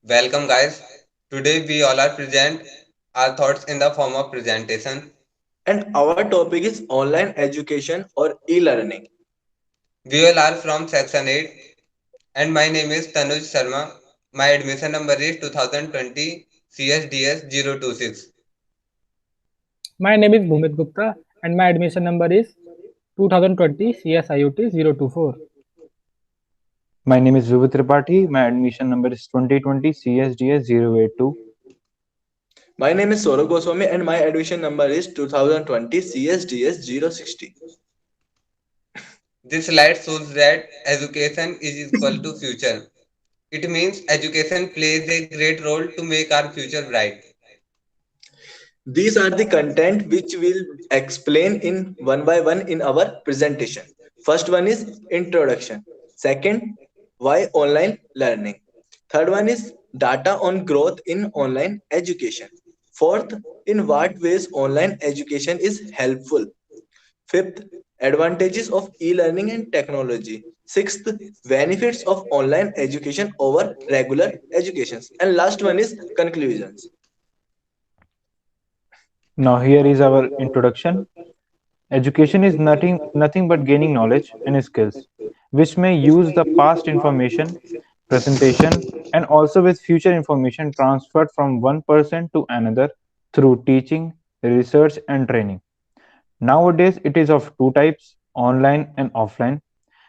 Welcome, guys. Today we all are present our thoughts in the form of presentation. And our topic is online education or e-learning. We all are from section 8 and my name is Tanuj Sharma. My admission number is 2020 CSDS 026. My name is Bhumit Gupta and my admission number is 2020 CSIUT 024. My name is Vivek Tripathi. My admission number is 2020 CSDS 082. My name is Saurabh Goswami and my admission number is 2020 CSDS 060. This slide shows that education is equal to future. It means education plays a great role to make our future bright. These are the content which we'll explain in one by one in our presentation. First one is introduction. Second, why online learning. Third one is data on growth in online education. Fourth, in what ways online education is helpful. Fifth, advantages of e-learning and technology. Sixth, benefits of online education over regular educations. And last one is conclusions. Now here is our introduction. Education is nothing but gaining knowledge and skills, which may use the past information, presentation, and also with future information transferred from one person to another through teaching, research, and training. Nowadays, it is of two types, online and offline.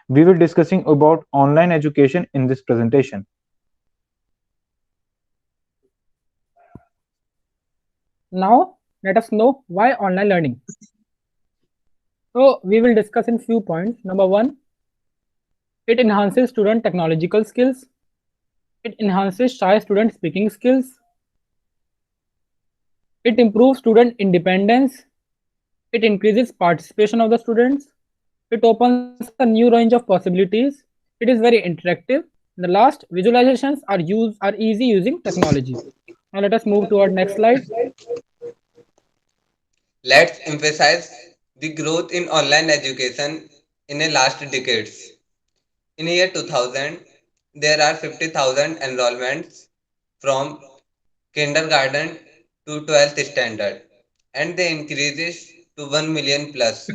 We will discussing about online education in this presentation. Now let us know why online learning. So we will discuss in few points. Number one, it enhances student technological skills. It enhances shy student speaking skills. It improves student independence. It increases participation of the students. It opens a new range of possibilities. It is very interactive. The last, visualizations are easy using technology. Now let us move to our next slide. Let's emphasize the growth in online education in the last decades. In year 2000, there are 50,000 enrollments from kindergarten to 12th standard and they increases to 1 million plus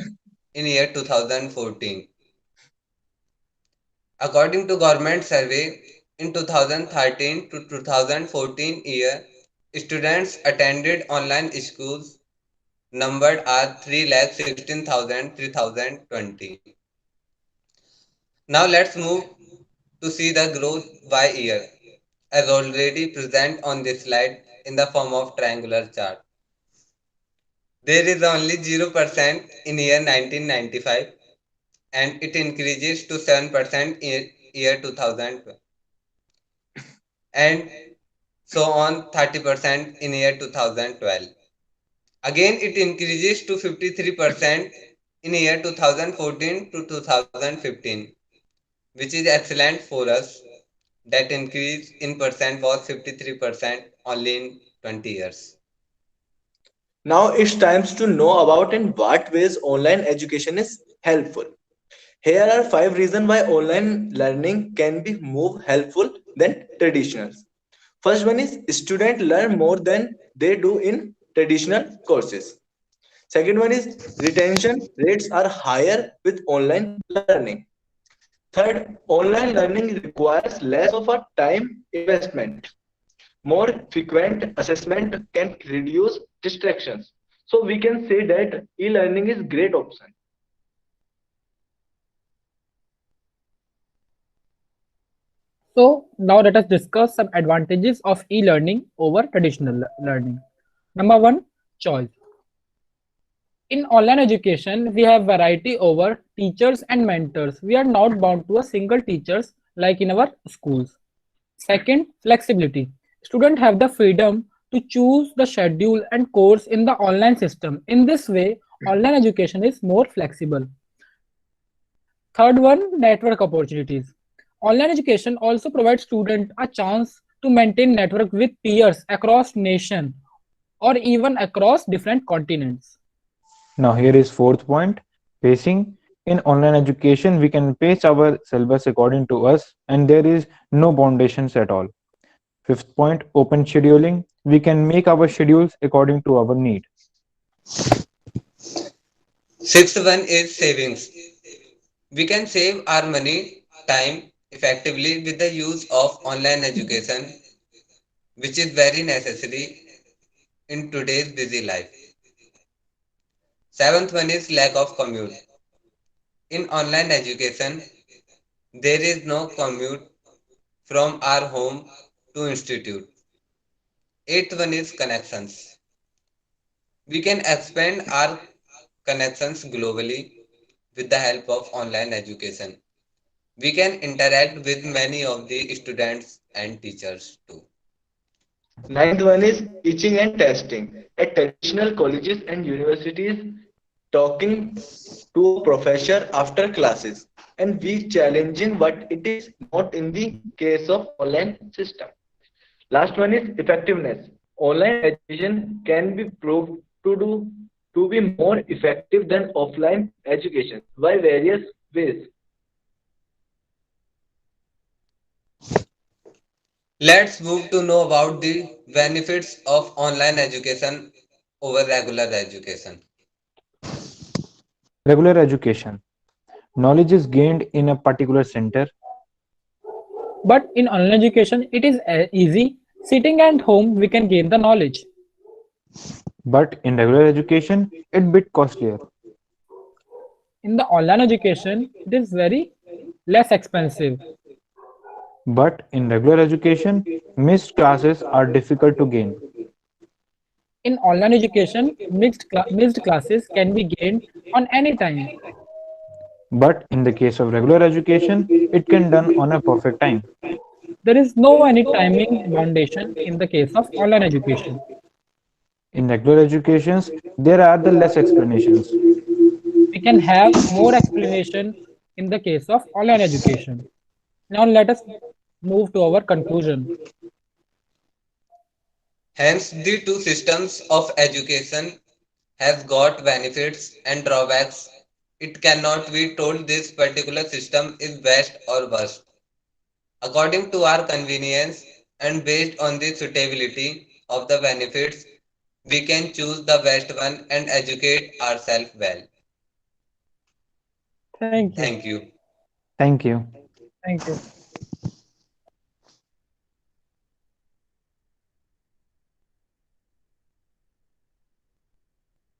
in year 2014. According to government survey, in 2013 to 2014 year, students attended online schools numbered are 3,16,3020. Now let's move to see the growth by year as already present on this slide in the form of triangular chart. There is only 0% in year 1995 and it increases to 7% in year 2000 and so on 30% in year 2012. Again it increases to 53% in year 2014 to 2015, which is excellent for us. That increase in percent was 53% only in 20 years. Now it's time to know about in what ways online education is helpful. Here are 5 reasons why online learning can be more helpful than traditional. First one is students learn more than they do in traditional courses. Second one is retention rates are higher with online learning. Third, online learning requires less of a time investment. More frequent assessment can reduce distractions. So we can say that e-learning is great option. So now let us discuss some advantages of e-learning over traditional learning. Number one, choice. In online education, we have variety over teachers and mentors. We are not bound to a single teachers like in our schools. Second, flexibility. Students have the freedom to choose the schedule and course in the online system. In this way, online education is more flexible. Third one, network opportunities. Online education also provides students a chance to maintain network with peers across nation or even across different continents. Now here is fourth point, pacing. In online education, we can pace our syllabus according to us and there is no foundations at all. Fifth point, open scheduling. We can make our schedules according to our need. Sixth one is savings. We can save our money, time effectively with the use of online education, which is very necessary in today's busy life. Seventh one is lack of commute. In online education, there is no commute from our home to institute. Eighth one is connections. We can expand our connections globally with the help of online education. We can interact with many of the students and teachers too. Ninth one is teaching and testing. At traditional colleges and universities, talking to a professor after classes and we challenging what it is not in the case of online system. Last one is effectiveness. Online education can be proved to be more effective than offline education by various ways. Let's move to know about the benefits of online education over regular education. Regular education. Knowledge is gained in a particular center, But in online education, it is easy. Sitting at home, we can gain the knowledge. but in regular education, it bit costlier. In the online education, it is very less expensive. But in regular education, missed classes are difficult to gain. In online education, missed classes can be gained on any time. But in the case of regular education, it can done on a perfect time. There is no any timing foundation in the case of online education. In regular educations, there are the less explanations. We can have more explanation in the case of online education. Now let us move to our conclusion. Hence, the two systems of education have got benefits and drawbacks. It cannot be told this particular system is best or worst. According to our convenience and based on the suitability of the benefits, we can choose the best one and educate ourselves well. Thank you. Thank you. Thank you. Thank you.